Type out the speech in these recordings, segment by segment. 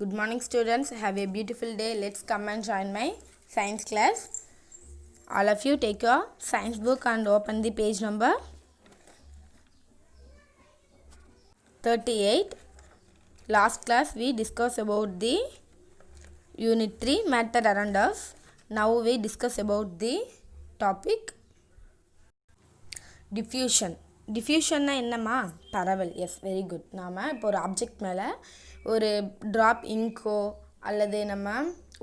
Good morning students, have a beautiful day. Let's come and join my science class. All of you take your science book and open the page number 38. Last class we discussed about the unit 3 matter around us. Now we discuss about the topic diffusion. டிஃப்யூஷன்னா என்னம்மா? பரவல். Yes, very good. நாம் இப்போ ஒரு object மேலே ஒரு drop இங்கோ அல்லது நம்ம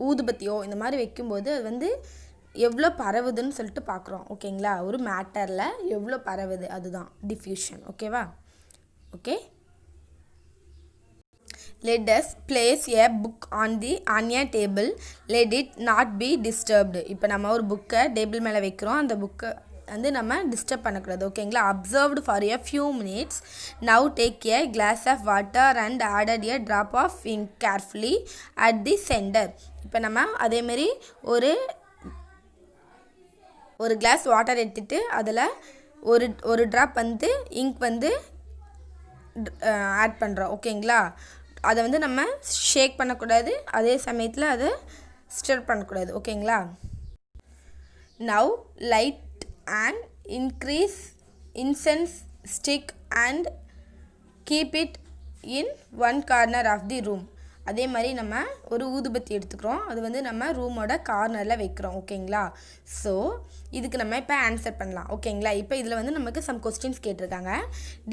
ஊதுபத்தியோ இந்த மாதிரி வைக்கும்போது அது வந்து எவ்வளோ பரவுதுன்னு சொல்லிட்டு பார்க்குறோம். ஓகேங்களா? ஒரு மேட்டரில் எவ்வளோ பரவுது அதுதான் டிஃப்யூஷன். ஓகேவா? Okay, let us place a book on a table. Let it not be disturbed. இப்போ நம்ம ஒரு புக்கை டேபிள் மேலே வைக்கிறோம். அந்த புக்கை வந்து நம்ம டிஸ்டர்ப் பண்ணக்கூடாது. ஓகேங்களா? Observed for a few minutes. Now take a glass of water and added a drop of ink carefully at the center. இப்போ நம்ம அதேமாரி ஒரு கிளாஸ் வாட்டர் எடுத்துகிட்டு அதில் ஒரு ட்ராப் வந்து இங்க் வந்து ஆட் பண்ணுறோம். ஓகேங்களா? அதை வந்து நம்ம ஷேக் பண்ணக்கூடாது, அதே சமயத்தில் அதை ஸ்டிர் பண்ணக்கூடாது. ஓகேங்களா? Now light and increase incense stick and keep it in one corner of the room. அதே மாதிரி நம்ம ஒரு ஊதுபத்தி எடுத்துக்கிறோம், அது வந்து நம்ம ரூமோட கார்னரில் வைக்கிறோம். ஓகேங்களா? ஸோ இதுக்கு நம்ம இப்போ ஆன்சர் பண்ணலாம். ஓகேங்களா? இப்போ இதில் வந்து நமக்கு சம் கொஸ்டின்ஸ் கேட்டிருக்காங்க.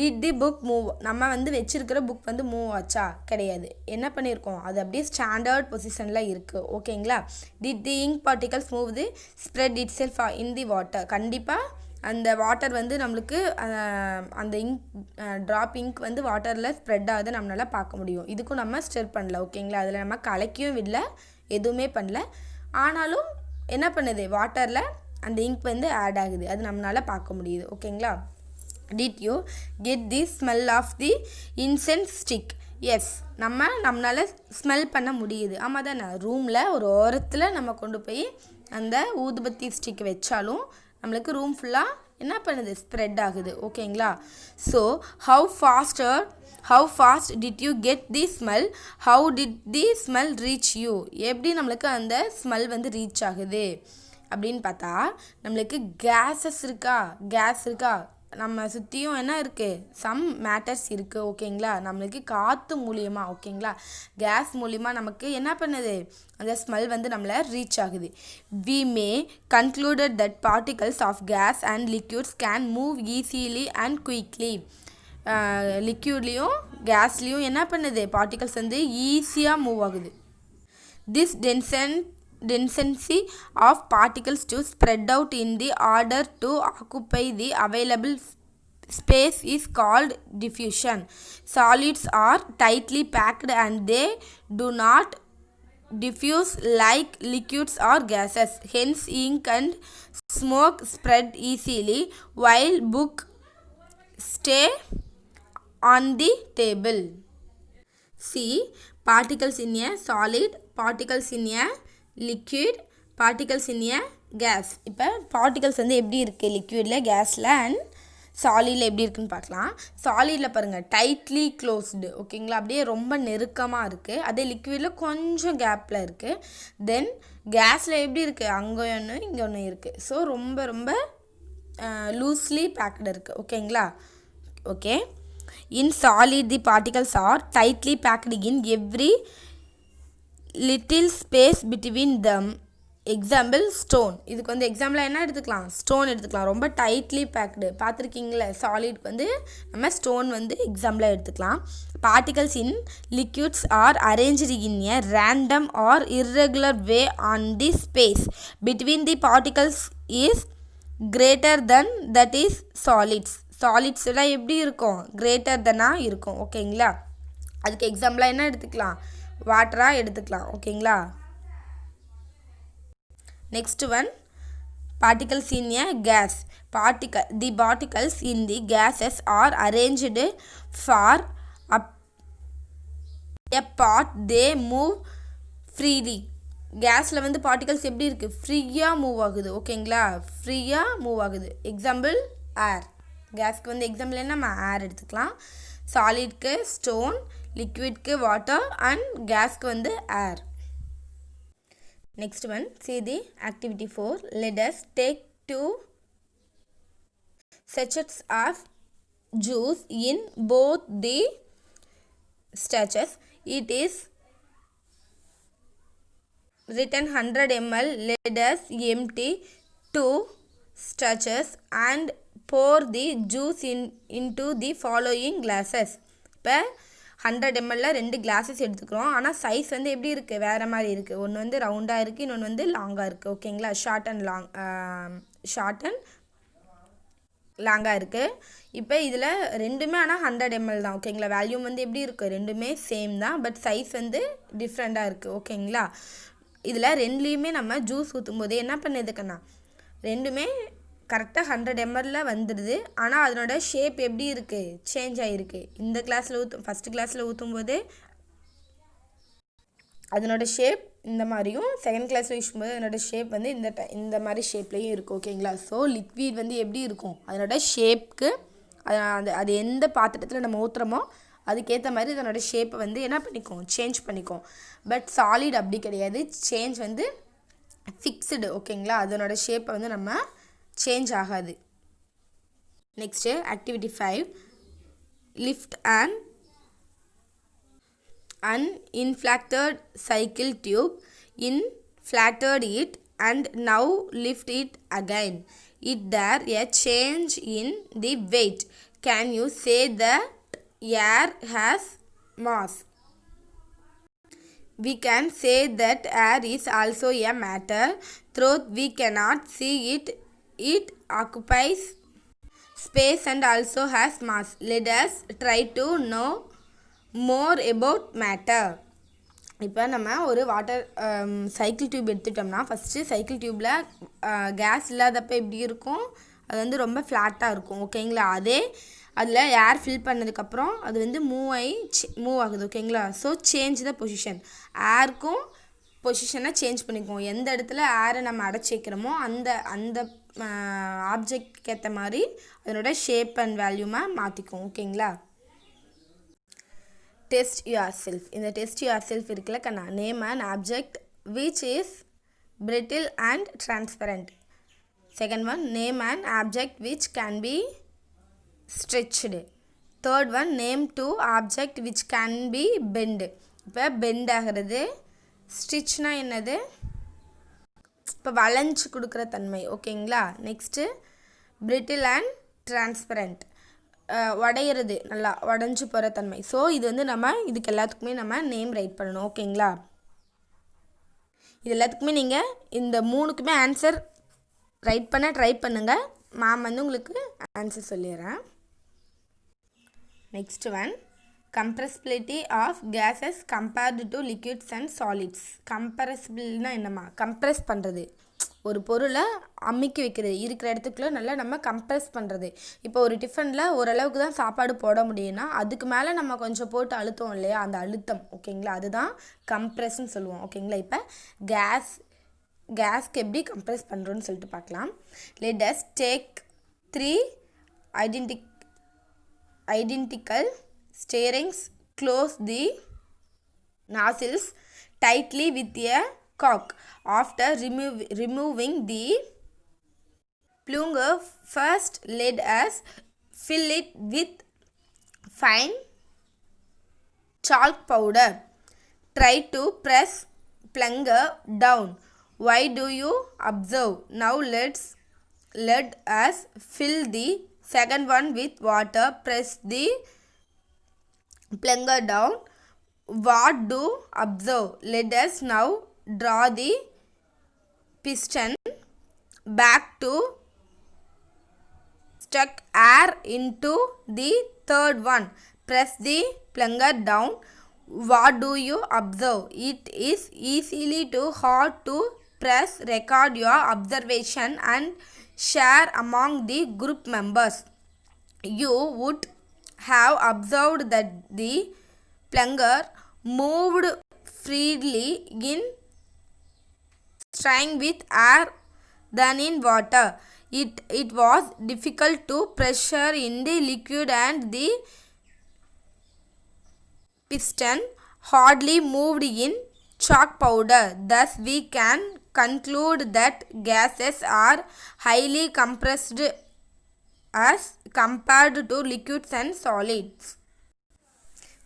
Did the book move? நம்ம வந்து வச்சிருக்கிற புக் வந்து மூவ் ஆச்சா? கிடையாது. என்ன பண்ணியிருக்கோம்? அது அப்படியே ஸ்டாண்டர்ட் பொசிஷனில் இருக்குது. ஓகேங்களா? Did the ink particles move the spread it self in the water? கண்டிப்பாக அந்த வாட்டர் வந்து நம்மளுக்கு அந்த இங்க் ட்ராப் இங்க் வந்து வாட்டரில் ஸ்ப்ரெட் ஆகுது நம்மளால் பார்க்க முடியும். இதுக்கும் நம்ம ஸ்டிர் பண்ணல. ஓகேங்களா? அதில் நம்ம கலக்கியும் விடல, எதுவுமே பண்ணல. ஆனாலும் என்ன பண்ணுது? வாட்டரில் அந்த இங்க் வந்து ஆட் ஆகுது, அது நம்மளால் பார்க்க முடியுது. ஓகேங்களா? Did you get the smell of the incense stick? Yes, நம்மளால் ஸ்மெல் பண்ண முடியுது. ஆமாம் தானே? ரூமில் ஒரு ஓரத்தில் நம்ம கொண்டு போய் அந்த ஊதுபத்தி ஸ்டிக் வச்சாலும் நம்மளுக்கு ரூம் ஃபுல்லாக என்ன பண்ணுது? ஸ்ப்ரெட் ஆகுது. ஓகேங்களா? So how fast did you get the smell? How did the smell reach you? எப்படி நம்மளுக்கு அந்த ஸ்மெல் வந்து ரீச் ஆகுது அப்படின்னு பார்த்தா, நம்மளுக்கு கேஸ் இருக்கா? நம்ம சுற்றியும் என்ன இருக்குது? சம் மேட்டர்ஸ் இருக்குது. ஓகேங்களா? நம்மளுக்கு காற்று மூலியமாக, ஓகேங்களா, கேஸ் மூலியமாக நமக்கு என்ன பண்ணுது? அந்த ஸ்மெல் வந்து நம்மளை ரீச் ஆகுது. We may concluded that particles of gas and liquids can move easily and quickly. லிக்யூட்லேயும் கேஸ்லேயும் என்ன பண்ணுது? பார்ட்டிகல்ஸ் வந்து ஈஸியாக மூவ் ஆகுது. This tendency of particles to spread out in the order to occupy the available space is called diffusion. Solids are tightly packed and they do not diffuse like liquids or gases. Hence ink and smoke spread easily while book stay on the table. See, particles in a solid, particles in a liquid, particles in a gas. இப்போ particles வந்து எப்படி இருக்குது? லிக்விடில், கேஸில் and சாலிடில் எப்படி இருக்குன்னு பார்க்கலாம். சாலிடில் பாருங்கள், tightly closed. ஓகேங்களா? அப்படியே ரொம்ப நெருக்கமாக இருக்குது. அதே லிக்விடில் கொஞ்சம் கேப்பில் இருக்குது. தென் கேஸில் எப்படி இருக்குது? அங்கே ஒன்று இங்கே ஒன்று இருக்குது. ஸோ ரொம்ப ரொம்ப லூஸ்லி பேக்டு இருக்குது. ஓகேங்களா? Okay. In solid the particles are tightly packed in every little space between them. Example stone. இதுக்கு வந்து எக்ஸாம்பிளாக என்ன எடுத்துக்கலாம்? ஸ்டோன் எடுத்துக்கலாம். ரொம்ப டைட்லி பேக்டு பார்த்துருக்கீங்களே. சாலிட்க்கு வந்து நம்ம ஸ்டோன் வந்து எக்ஸாம்பிளாக எடுத்துக்கலாம். Particles in liquids are arranged in a random or irregular way and the space between the particles is greater than that is solids. சாலிட்ஸ்லாம் எப்படி இருக்கும்? கிரேட்டர் தென்னாக இருக்கும். ஓகேங்களா? அதுக்கு எக்ஸாம்பிளாக என்ன எடுத்துக்கலாம்? வாட்டராக எடுத்துக்கலாம். ஓகேங்களா? Next one, particles in a gas. The particles in the gases are arranged far apart. They move freely. கேஸில் வந்து பார்ட்டிகல்ஸ் எப்படி இருக்குது? ஃப்ரீயாக மூவ் ஆகுது. ஓகேங்களா? ஃப்ரீயாக மூவ் ஆகுது. எக்ஸாம்பிள் ஏர். கேஸ்க்கு வந்து எக்ஸாம்பிள் என்ன? நம்ம ஏர் எடுத்துக்கலாம். சாலிட்க்கு ஸ்டோன், லிக்விட்க்கு வாட்டர் அண்ட் கேஸ்க்கு வந்து ஏர். Next one, see the activity 4. Let us take 2 sachets of juice in both the sachets. It is written 100 ml. Let us empty 2 sachets and pour the juice into the following glasses. இப்போ 100 ml 2 classes எடுத்துக்கிறோம். ஆனால் size வந்து எப்படி இருக்குது, வேறு மாதிரி இருக்குது. ஒன்று வந்து ரவுண்டாக இருக்குது, இன்னொன்று வந்து லாங்காக இருக்குது. ஓகேங்களா, ஷார்ட் அண்ட் லாங்காக இருக்குது. இப்போ இதில் ரெண்டுமே ஆனால் 100 ml தான். ஓகேங்களா, வேல்யூம் வந்து எப்படி இருக்குது, ரெண்டுமே சேம் தான், பட் சைஸ் வந்து டிஃப்ரெண்ட்டாக இருக்குது. ஓகேங்களா, இதில் ரெண்டுலேயுமே நம்ம ஜூஸ் ஊற்றும் போது என்ன பண்ணுதுக்கண்ணா, ரெண்டுமே கரெக்டாக 100 ml வந்துடுது. ஆனால் அதனோட ஷேப் எப்படி இருக்குது, சேஞ்ச் ஆகிருக்கு. இந்த கிளாஸில் ஃபஸ்ட்டு கிளாஸில் ஊற்றும் போது அதனோட ஷேப் இந்த மாதிரியும், செகண்ட் கிளாஸில் யூஸ் பண்ணும்போது அதனோட ஷேப் வந்து இந்த மாதிரி ஷேப்லேயும் இருக்குது. ஓகேங்களா, ஸோ லிக்விட் வந்து எப்படி இருக்கும், அதனோட ஷேப்புக்கு அது எந்த பாத்திரத்தில் நம்ம ஊற்றுறோமோ அதுக்கேற்ற மாதிரி அதனோட ஷேப்பை வந்து என்ன பண்ணிக்கும், சேஞ்ச் பண்ணிக்கும். பட் சாலிட் அப்படி கிடையாது, சேஞ்ச் வந்து ஃபிக்ஸ்டு. ஓகேங்களா, அதனோட ஷேப்பை வந்து நம்ம சேஞ்ச் ஆகாது. Next activity 5. Lift an inflated cycle tube, inflated it and now lift it again. Is there a change in the weight? Can you say that air has mass? We can say that air is also a matter, though we cannot see it. It occupies space and also has mass. Let us try to know more about matter. இப்போ நம்ம ஒரு water cycle tube எடுத்துட்டோம்னா, first cycle டியூப்பில் case இல்லாதப்போ எப்படி இருக்கும், அது வந்து ரொம்ப ஃப்ளாட்டாக இருக்கும். ஓகேங்களா, அதில் ஏர் ஃபில் பண்ணதுக்கப்புறம் அது வந்து மூவ் ஆகுது. ஓகேங்களா, ஸோ சேஞ்ச் த பொசிஷன். ஏருக்கும் பொசிஷனை சேஞ்ச் பண்ணிக்குவோம். எந்த இடத்துல ஏரை நம்ம அடைச்சி வைக்கிறோமோ அந்த ஆப்ஜெக்ட்க்கு ஏற்ற மாதிரி அதனோட ஷேப் அண்ட் வேல்யூமை மாற்றிக்கும். ஓகேங்களா, டெஸ்ட் யுவர் செல்ஃப். இந்த டெஸ்ட் யுவர் செல்ஃப் இருக்குல்ல கண்ணா, name and object which is brittle and transparent. Second one, name and object which can be stretched. Third one, name 2 object which can be bend. இப்போ bend ஆகிறது. ஸ்டிச்னா என்னது, இப்போ வளைஞ்சு கொடுக்குற தன்மை. ஓகேங்களா, நெக்ஸ்ட்டு பிரிட்டில் அண்ட் டிரான்ஸ்பரண்ட், உடையிறது, நல்லா உடஞ்சி போகிற தன்மை. ஸோ இது வந்து நம்ம இதுக்கு எல்லாத்துக்குமே நம்ம நேம் ரைட் பண்ணணும். ஓகேங்களா, இது எல்லாத்துக்குமே நீங்கள் இந்த 3க்குமே ஆன்சர் ரைட் பண்ண ட்ரை பண்ணுங்கள். மேம் வந்து உங்களுக்கு ஆன்சர் சொல்லிடுறேன். Next one, compressibility of gases compared to liquids and solids. கம்ப்ரெசிபிள்னா என்னம்மா, கம்ப்ரெஸ் பண்ணுறது, ஒரு பொருளை அமுக்கி வைக்கிறது, இருக்கிற இடத்துக்குள்ளே நல்லா நம்ம கம்ப்ரெஸ் பண்ணுறது. இப்போ ஒரு டிஃபனில் ஓரளவுக்கு தான் சாப்பாடு போட முடியும்னா அதுக்கு மேலே நம்ம கொஞ்சம் போட்டு அழுத்தம் இல்லையா, அந்த அழுத்தம். ஓகேங்களா, அதுதான் கம்ப்ரெஸ்ன்னு சொல்லுவோம். ஓகேங்களா, இப்போ கேஸ்க்கு எப்படி கம்ப்ரெஸ் பண்ணுறோன்னு சொல்லிட்டு பார்க்கலாம். Let us take 3 identical stirrings. Close the nozzles tightly with a cork. After removing the plunger, first let us fill it with fine chalk powder. Try to press plunger down. Why do you observe? Now let us fill the second one with water. Press the plunger down. What do observe? Let us now draw the piston back to suck air into the third one. Press the plunger down. What do you observe? It is easily too hard to press. Record your observation and share among the group members. You would have observed that the plunger moved freely in stream with air than in water. It was difficult to pressure in the liquid and the piston hardly moved in chalk powder. Thus, we can conclude that gases are highly compressed as compared to liquids and solids.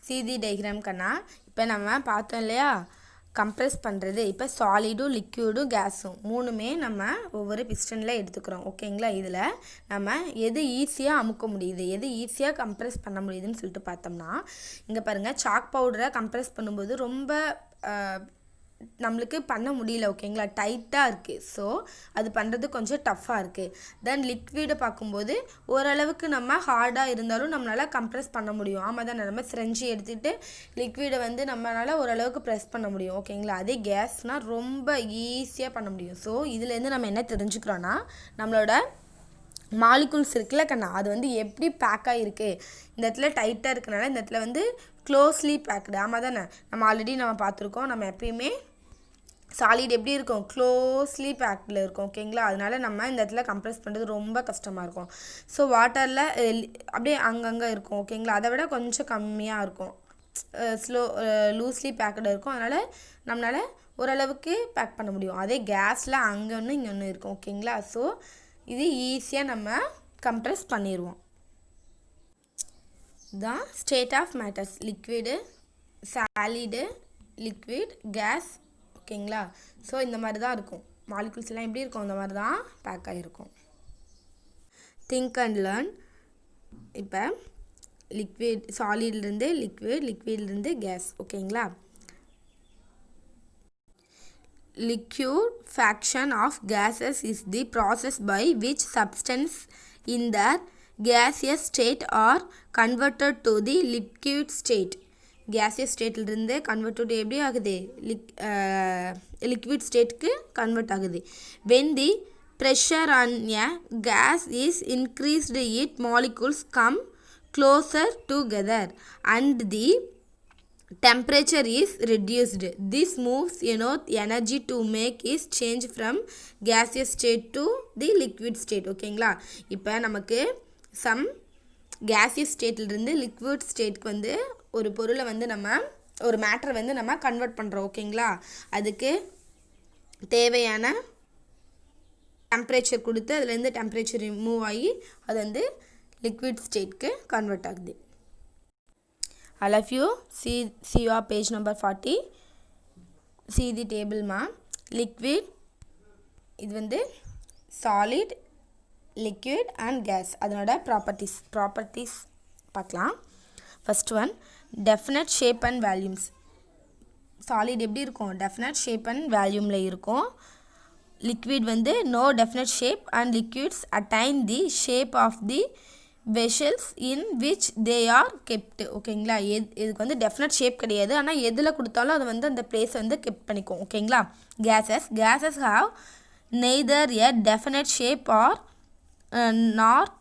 See the diagram கண்ணா. இப்போ நம்ம பார்த்தோம் இல்லையா, compress பண்ணுறது. இப்போ சாலிடும் லிக்யூடும் கேஸும் மூணுமே நம்ம ஒவ்வொரு பிஸ்டனில் எடுத்துக்கிறோம். ஓகேங்களா, இதில் நம்ம எது ஈஸியாக அமுக்க முடியுது, எது ஈஸியாக கம்ப்ரெஸ் பண்ண முடியுதுன்னு சொல்லிட்டு பார்த்தோம்னா, இங்கே பாருங்கள், சாக் பவுடரை கம்ப்ரெஸ் பண்ணும்போது ரொம்ப நம்மளுக்கு பண்ண முடியல. ஓகேங்களா, டைட்டாக இருக்குது. ஸோ அது பண்ணுறது கொஞ்சம் டஃப்பாக இருக்குது. தென் லிக்விடை பார்க்கும்போது ஓரளவுக்கு நம்ம ஹார்டாக இருந்தாலும் நம்மளால் கம்ப்ரெஸ் பண்ண முடியும். ஆமாம் தான், நம்ம ஃப்ரெஞ்சு எடுத்துகிட்டு லிக்விடை வந்து நம்மளால் ஓரளவுக்கு ப்ரெஸ் பண்ண முடியும். ஓகேங்களா, அதே கேஸ்னால் ரொம்ப ஈஸியாக பண்ண முடியும். ஸோ இதுலேருந்து நம்ம என்ன தெரிஞ்சுக்கிறோன்னா, நம்மளோட மாலிகுல்ஸ் இருக்குல்ல கண்ணா, அது வந்து எப்படி பேக் ஆகிருக்கு. இந்த இடத்துல டைட்டாக இருக்கனால இந்த இடத்துல வந்து க்ளோஸ்லி பேக்டு. ஆமாம் தானே, நம்ம ஆல்ரெடி நம்ம பார்த்துருக்கோம். நம்ம எப்பயுமே சாலிட் எப்படி இருக்கும், க்ளோஸ்லி பேக்கில் இருக்கும். ஓகேங்களா, அதனால நம்ம இந்த இடத்துல கம்ப்ரெஸ் பண்ணுறது ரொம்ப கஷ்டமாக இருக்கும். ஸோ வாட்டரில் அப்படியே அங்கங்கே இருக்கும். ஓகேங்களா, அதை விட கொஞ்சம் கம்மியாக இருக்கும், லூஸ்லி பேக்கடு இருக்கும். அதனால் நம்மளால் ஓரளவுக்கு பேக் பண்ண முடியும். அதே கேஸில் அங்கே ஒன்று இங்கே ஒன்று இருக்கும். ஓகேங்களா, ஸோ இது ஈஸியாக நம்ம கம்ப்ரெஸ் பண்ணிடுவோம். தான் state of matters, liquid, solid, liquid, gas. ஓகேங்களா, ஸோ இந்த மாதிரி தான் இருக்கும். மாலிகுல்ஸ் எல்லாம் எப்படி இருக்கும், இந்த மாதிரி தான் பேக் ஆகிருக்கும். Think and learn. இப்போ லிக்விட், சாலிட்லேருந்து லிக்விட், லிக்விட்லேருந்து கேஸ். ஓகேங்களா, liquefaction of gases is the process by which substance in their gaseous state are converted to the liquid state. gaseous stateலிருந்து convert to எப்படி ஆகுது, liquid stateக்கு convert ஆகுது. when the pressure on a gas is increased, its molecules come closer together and the temperature is reduced. This moves energy to make is change from gaseous state to the liquid state. ஓகேங்களா, இப்போ நமக்கு some gaseous ஸ்டேட்லேருந்து liquid ஸ்டேட்க்கு வந்து ஒரு பொருளை வந்து நம்ம ஒரு மேட்டரை வந்து நம்ம கன்வெர்ட் பண்ணுறோம். ஓகேங்களா, அதுக்கு தேவையான டெம்பரேச்சர் கொடுத்து அதுலேருந்து டெம்பரேச்சர் மூவ் ஆகி அது வந்து லிக்விட் ஸ்டேட்க்கு கன்வெர்ட் ஆகுது. I love you. See your page number 40. See the table ma. Liquid, இது வந்து solid, liquid and gas. அதனோட ப்ராப்பர்ட்டிஸ் பார்க்கலாம். First one, definite shape and volumes. solid எப்படி இருக்கும், definite shape and volumeல இருக்கும். liquid வந்து no definite shape and liquids attain the shape of the vessels in which they are kept. ஓகேங்களா, இதுக்கு வந்து definite shape கிடையாது, ஆனால் எதில் கொடுத்தாலும் அது வந்து அந்த பிளேஸை வந்து கெப்ட் பண்ணிக்கும். ஓகேங்களா, gases have neither a definite shape or not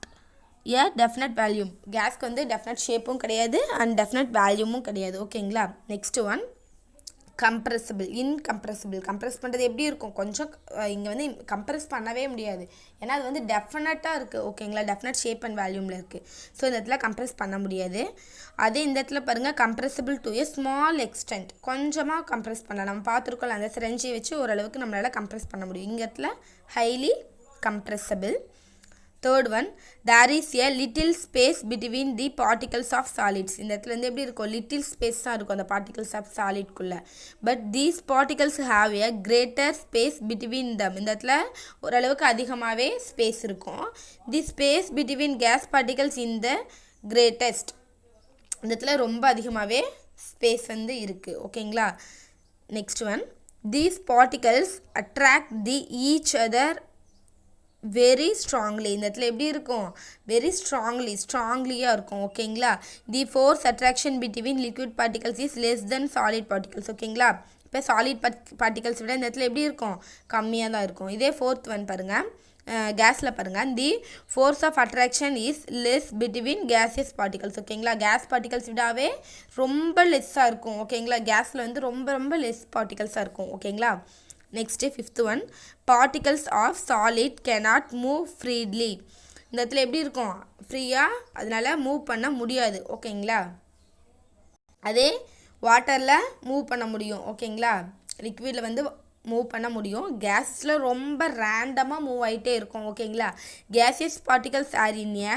a definite volume. கேஸ்க்கு வந்து டெஃபினட் ஷேப்பும் கிடையாது அண்ட் டெஃபினட் வேல்யூமும் கிடையாது. ஓகேங்களா, next one, compressible, incompressible. Compress பண்ணுறது எப்படி இருக்கும், கொஞ்சம் இங்கே வந்து கம்ப்ரெஸ் பண்ணவே முடியாது, ஏன்னா அது வந்து டெஃபினட்டாக இருக்குது. ஓகேங்களா, டெஃபினட் ஷேப் அண்ட் வேல்யூமில் இருக்குது. ஸோ இந்த இடத்துல கம்ப்ரெஸ் பண்ண முடியாது. அதே இந்த இடத்துல பாருங்கள், compressible to a small extent, கொஞ்சமாக கம்ப்ரெஸ் பண்ணலாம். நம்ம பார்த்துருக்கோம், அந்த சிரஞ்சியை வச்சு ஓரளவுக்கு நம்மளால் கம்ப்ரெஸ் பண்ண முடியும். இங்கே இடத்துல highly compressible. Third one, there is a little space between the particles of solids. இந்த இடத்துல வந்து எப்படி இருக்கும், லிட்டில் ஸ்பேஸ் தான் இருக்கும் அந்த பார்ட்டிகல்ஸ் ஆஃப் சாலிட்குள்ளே. But these particles have a greater space between them. இந்த இடத்துல ஓரளவுக்கு அதிகமாகவே ஸ்பேஸ் இருக்கும். The space between gas particles in the greatest. இந்த இடத்துல ரொம்ப அதிகமாகவே ஸ்பேஸ் வந்து இருக்குது. ஓகேங்களா, next one, these particles attract the each other very strongly. இந்த இடத்துல எப்படி இருக்கும், வெரி ஸ்ட்ராங்லியாக இருக்கும். ஓகேங்களா, the force attraction between liquid particles is less than solid particles. ஓகேங்களா, இப்போ சாலிட் பார்ட்டிகல்ஸ் விட இந்த இடத்துல எப்படி இருக்கும், கம்மியாக தான் இருக்கும். இதே ஃபோர்த் ஒன் பாருங்கள், கேஸில் பாருங்கள், the force of attraction is less between gases particles. ஓகேங்களா, கேஸ் பார்ட்டிகல்ஸ் விடாவே ரொம்ப லெஸ்ஸாக இருக்கும். ஓகேங்களா, கேஸில் வந்து ரொம்ப லெஸ் பார்ட்டிகல்ஸாக இருக்கும். ஓகேங்களா, next fifth one, particles of solid cannot move freely. இந்த இடத்துல எப்படி இருக்கும், ஃப்ரீயாக அதனால் மூவ் பண்ண முடியாது. ஓகேங்களா, அதே வாட்டரில் மூவ் பண்ண முடியும். ஓகேங்களா, லிக்விடில் வந்து மூவ் பண்ண முடியும். கேஸில் ரொம்ப ரேண்டமாக மூவ் ஆகிட்டே இருக்கும். ஓகேங்களா, gaseous particles are in a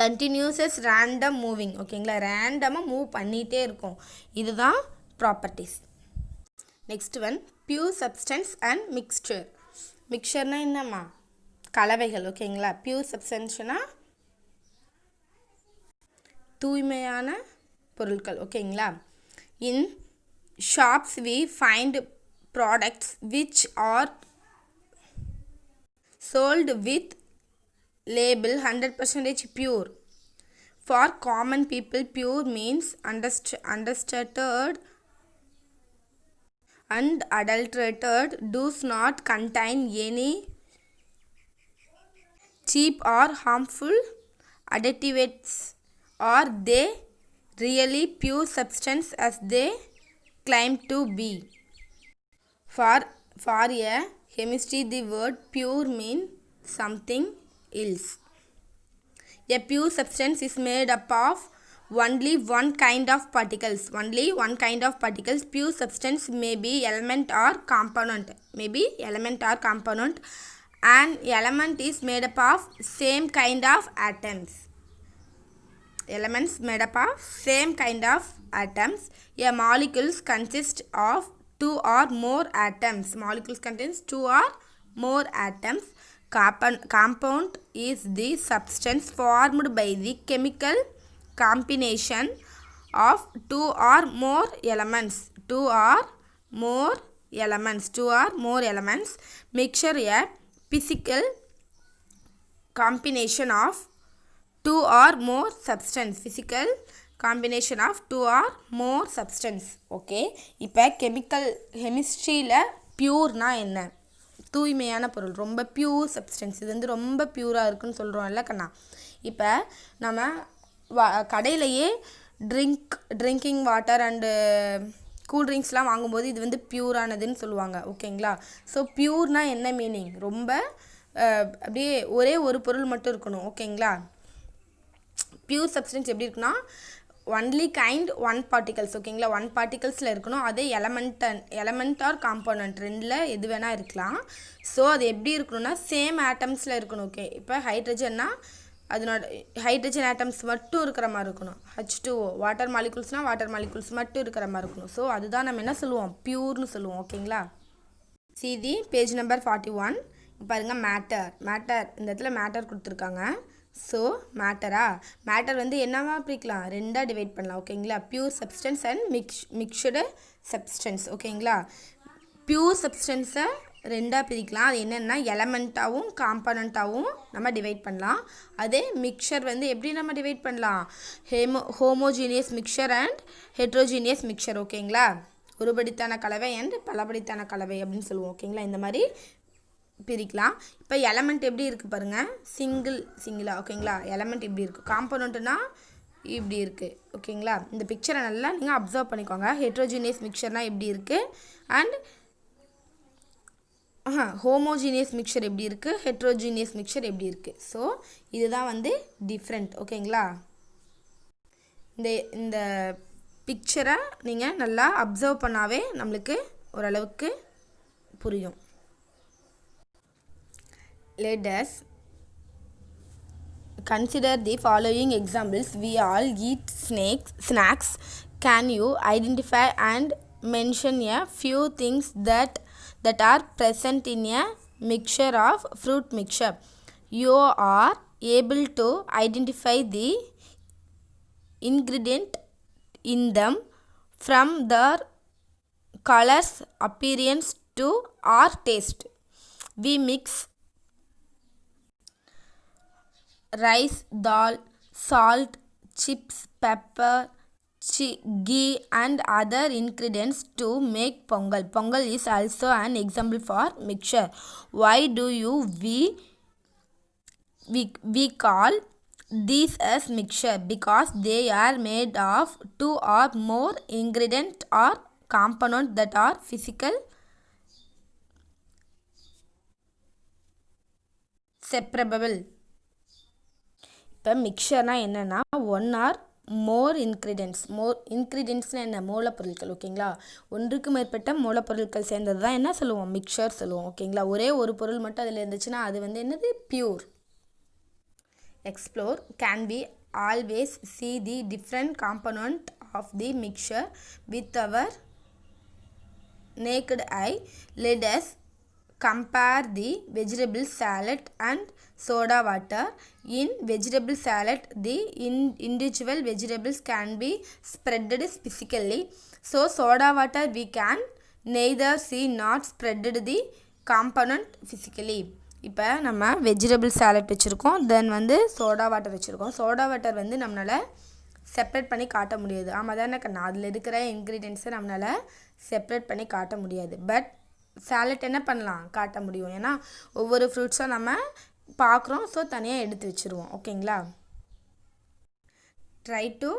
continuous random moving. ஓகேங்களா, ரேண்டமாக மூவ் பண்ணிகிட்டே இருக்கும். இதுதான் properties. Next one, pure substance and mixture. மிக்சர்னால் என்னம்மா, கலவைகள். ஓகேங்களா, பியூர் சப்ஸ்டன்ஸ்னால் தூய்மையான பொருட்கள். ஓகேங்களா, in shops we find products which are sold with label 100% pure. For common people, pure means unadulterated and adulterated, does not contain any cheap or harmful additives. Are they really pure substance as they claim to be? For a chemistry, the word pure means something else. A pure substance is made up of only one kind of particles. Only one kind of particles. Pure substance may be element or component. An element is made up of same kind of atoms. Elements made up of same kind of atoms. A molecules consist of two or more atoms. Molecules contains two or more atoms. Compound is the substance formed by the chemical combination of two or more elements. Mixture, a physical combination of two or more substance. Okay, இப்போ கெமிஸ்ட்ரியில் பியூர்னா என்ன? தூய்மையான பொருள், ரொம்ப pure substance. இது வந்து ரொம்ப பியூராக இருக்குன்னு சொல்கிறோம்ல கண்ணா. இப்போ நம்ம கடையிலையே ட்ரிங்கிங் வாட்டர் அண்டு கூல்ட்ரிங்க்ஸ்லாம் வாங்கும்போது இது வந்து பியூரானதுன்னு சொல்லுவாங்க. ஓகேங்களா, ஸோ பியூர்னால் என்ன மீனிங்? ரொம்ப அப்படியே ஒரே ஒரு பொருள் மட்டும் இருக்கணும். ஓகேங்களா, பியூர் சப்ஸ்டன்ஸ் எப்படி இருக்குன்னா ஒன்லி கைண்ட் ஒன் பார்ட்டிகல்ஸ். ஓகேங்களா, ஒன் பார்ட்டிகல்ஸில் இருக்கணும். அதே எலமெண்ட் ஆர் காம்போனண்ட் ரெண்டில் எது வேணால் இருக்கலாம். ஸோ அது எப்படி இருக்கணும்னா சேம் ஆட்டம்ஸில் இருக்கணும். ஓகே, இப்போ ஹைட்ரஜன்னா அதனோட ஹைட்ரஜன் ஆட்டம்ஸ் மட்டும் இருக்கிற மாதிரி இருக்கணும். H2O வாட்டர் மாலிகுல்ஸ்னால் வாட்டர் மாலிகுல்ஸ் மட்டும் இருக்கிற மாதிரி இருக்கணும். ஸோ அதுதான் நம்ம என்ன சொல்லுவோம், பியூர்னு சொல்லுவோம். ஓகேங்களா, சிதி பேஜ் நம்பர் 41 பாருங்கள். மேட்டர் இந்த இடத்துல மேட்டர் கொடுத்துருக்காங்க. ஸோ மேட்டர் வந்து என்னவா பிரிக்கலாம், ரெண்டாக டிவைட் பண்ணலாம். ஓகேங்களா, pure substance and mixed substance. ஓகேங்களா, பியூர் சப்ஸ்டன்ஸை ரெண்டாக பிரிக்கலாம். அது என்னென்னா எலமெண்ட்டாகவும் காம்பனண்ட்டாகவும் நம்ம டிவைட் பண்ணலாம். அதே மிக்சர் வந்து எப்படி நம்ம டிவைட் பண்ணலாம், homogeneous mixture and heterogeneous mixture. ஓகேங்களா, ஒருபடித்தான கலவை அண்ட் பலபடித்தான கலவை அப்படின்னு சொல்லுவோம். ஓகேங்களா, இந்த மாதிரி பிரிக்கலாம். இப்போ எலமெண்ட் எப்படி இருக்குது பாருங்கள், சிங்கிளாக. ஓகேங்களா, எலமெண்ட் இப்படி இருக்குது. காம்போனண்ட்டுனா இப்படி இருக்குது. ஓகேங்களா, இந்த பிக்சரை நல்லா நீங்கள் அப்சர்வ் பண்ணிக்கோங்க. ஹெட்ரோஜீனியஸ் மிக்சர்னால் எப்படி இருக்குது அண்ட் ஹோமோஜீனியஸ் மிக்சர் எப்படி இருக்குது, ஹெட்ரோஜீனியஸ் மிக்சர் எப்படி இருக்குது. ஸோ இதுதான் வந்து டிஃப்ரெண்ட். ஓகேங்களா, இந்த பிக்சரை நீங்கள் நல்லா அப்சர்வ் பண்ணாவே நம்மளுக்கு ஓரளவுக்கு புரியும். Let us consider the following examples. We all eat snacks. Can you identify and mention a few things that are present in a mixture of fruit mixture? You are able to identify the ingredient in them from their colors, appearance to or taste. We mix rice, dal, salt, chips, pepper, ghee and other ingredients to make pongal. Pongal is also an example for mixture. Why do we call these as mixture? Because they are made of two or more ingredients or components that are physical separable. இப்போ மிக்சர்னால் என்னென்னா one R மோர் இன்க்ரீடியன்ட்ஸ்னால் என்ன? மூலப்பொருட்கள். ஓகேங்களா, ஒன்றுக்கு மேற்பட்ட மூலப்பொருட்கள் சேர்ந்தது தான் என்ன சொல்லுவோம்? மிக்சர் சொல்லுவோம். ஓகேங்களா, ஒரே ஒரு பொருள் மட்டும் அதில் இருந்துச்சுன்னா அது வந்து என்னது? Pure. Explore can be always see the different component of the mixture with our naked eye. Let us compare the vegetable salad and soda water. In vegetable salad, the individual vegetables can be spreaded physically. So soda water we can neither see nor spreaded the component physically. இப்போ நம்ம vegetable salad வச்சுருக்கோம், தென் வந்து soda water வச்சுருக்கோம். Soda water வந்து நம்மளால் separate பண்ணி காட்ட முடியாது. ஆமாம் தானே கண்ணா? அதில் இருக்கிற இன்க்ரீடியன்ஸை நம்மளால் செப்ரேட் பண்ணி காட்ட முடியாது. பட் சாலட் என்ன பண்ணலாம்? காட்ட முடியும். ஏன்னா ஒவ்வொரு ஃப்ரூட்ஸும் நம்ம பார்க்குறோம், ஸோ தனியாக எடுத்து வச்சுருவோம். ஓகேங்களா, ட்ரை டு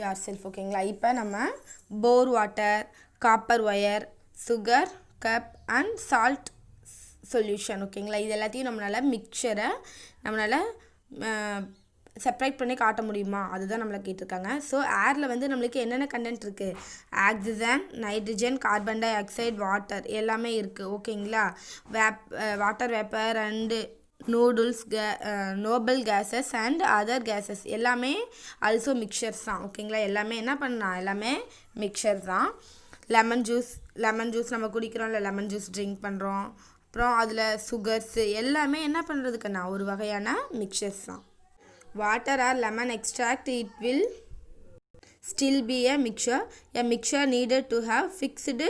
யுவர் செல்ஃப். ஓகேங்களா, இப்போ நம்ம pure water, copper wire, sugar cup and salt solution. ஓகேங்களா, இது எல்லாத்தையும் நம்மளால் மிக்சரை நம்மளால் செப்ரேட் பண்ணி காட்ட முடியுமா? அதுதான் நம்மளை கேட்டிருக்காங்க. ஸோ ஏரில் வந்து நம்மளுக்கு என்னென்ன கண்டென்ட் இருக்குது? Oxygen, nitrogen, carbon dioxide, water எல்லாமே இருக்குது. ஓகேங்களா, water vapour and noodles, noble gases and other gases எல்லாமே ஆல்சோ மிக்சர்ஸ் தான். ஓகேங்களா, எல்லாமே என்ன பண்ணலாம்? எல்லாமே மிக்சர் தான். லெமன் ஜூஸ் நம்ம குடிக்கிறோம்ல, லெமன் ஜூஸ் ட்ரிங்க் பண்ணுறோம். அப்புறம் அதில் சுகர்ஸு எல்லாமே என்ன பண்ணுறதுக்குண்ணா? ஒரு வகையான மிக்சர்ஸ் தான். Water or lemon extract, it will still be a mixture. A mixture needed to have fixed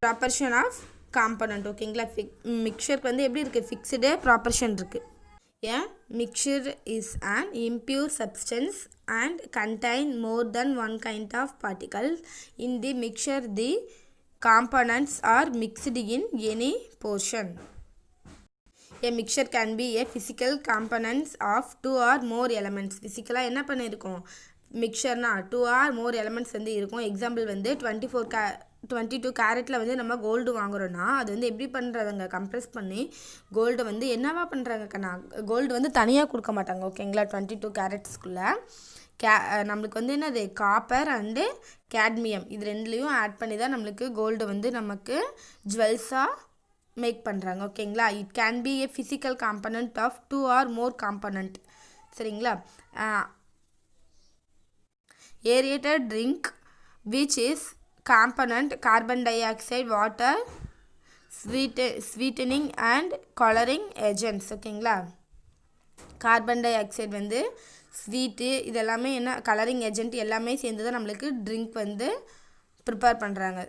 proportion of component. ஓகேங்களா, மிக்சருக்கு வந்து எப்படி இருக்குது? ஃபிக்ஸ்டு ப்ராப்பர்ஷன் இருக்குது. A mixture is an impure substance and contain more than one kind of particles. In the mixture, the components are mixed in any portion. A mixture can be a physical components of two or more elements. Physically என்ன பண்ணியிருக்கோம்? மிக்சர்னா 2 or more elements வந்து இருக்கும். Example வந்து 22 கேரட்டில் வந்து நம்ம gold வாங்குகிறோன்னா அது வந்து எப்படி பண்ணுறதுங்க? கம்ப்ரெஸ் பண்ணி கோல்டு வந்து என்னவா பண்ணுறாங்க கண்ணா? கோல்டு வந்து தனியாக கொடுக்க மாட்டாங்க. ஓகேங்களா, 22 கேரட்ஸ்குள்ளே நம்மளுக்கு வந்து என்னது? காப்பர் அண்டு கேட்மியம் இது ரெண்டுலேயும் ஆட் பண்ணி தான் நம்மளுக்கு கோல்டு வந்து நமக்கு ஜுவல்ஸாக மேக் பண்ணுறாங்க. ஓகேங்களா, it can be a physical component of 2 or more component. சரிங்களா, aerated drink which is component carbon dioxide, water, sweetening and coloring agents. ஓகேங்களா, கார்பன் டை ஆக்சைடு வந்து ஸ்வீட்டு இதெல்லாமே என்ன கலரிங் ஏஜென்ட் எல்லாமே சேர்ந்து தான் நம்மளுக்கு ட்ரிங்க் வந்து ப்ரிப்பேர் பண்ணுறாங்க.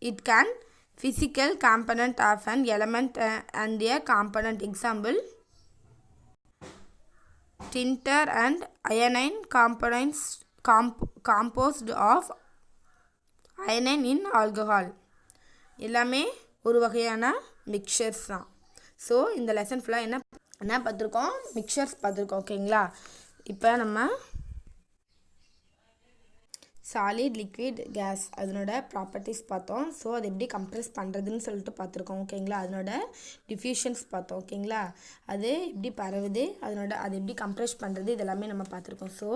It can physical component of an element and a component. Example tincture and iodine components composed of iodine in alcohol எல்லாமே ஒரு வகையான மிக்சர்ஸ் தான். ஸோ இந்த லெசன் ஃபுல்லாக என்ன பார்த்துருக்கோம்? மிக்சர்ஸ் பார்த்துருக்கோம். ஓகேங்களா, இப்போ நம்ம சாலிட், லிக்விட், கேஸ் அதனோட ப்ராப்பர்ட்டிஸ் பார்த்தோம். ஸோ அது எப்படி கம்ப்ரெஸ் பண்ணுறதுன்னு சொல்லிட்டு பார்த்துருக்கோம். ஓகேங்களா, அதனோட டிஃப்யூஷன்ஸ் பார்த்தோம். ஓகேங்களா, அது எப்படி பரவுது, அது எப்படி கம்ப்ரெஸ் பண்ணுறது இதெல்லாமே நம்ம பார்த்துருக்கோம். So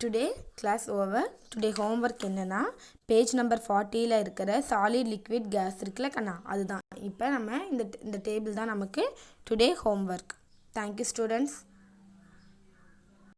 today class over. Today homework என்னென்னா பேஜ் நம்பர் 40ல் இருக்கிற சாலிட், லிக்விட், கேஸ் இருக்குல்ல கண்ணா, அதுதான் இப்போ நம்ம இந்த டேபிள் தான் நமக்கு டுடே ஹோம்ஒர்க். Thank you students.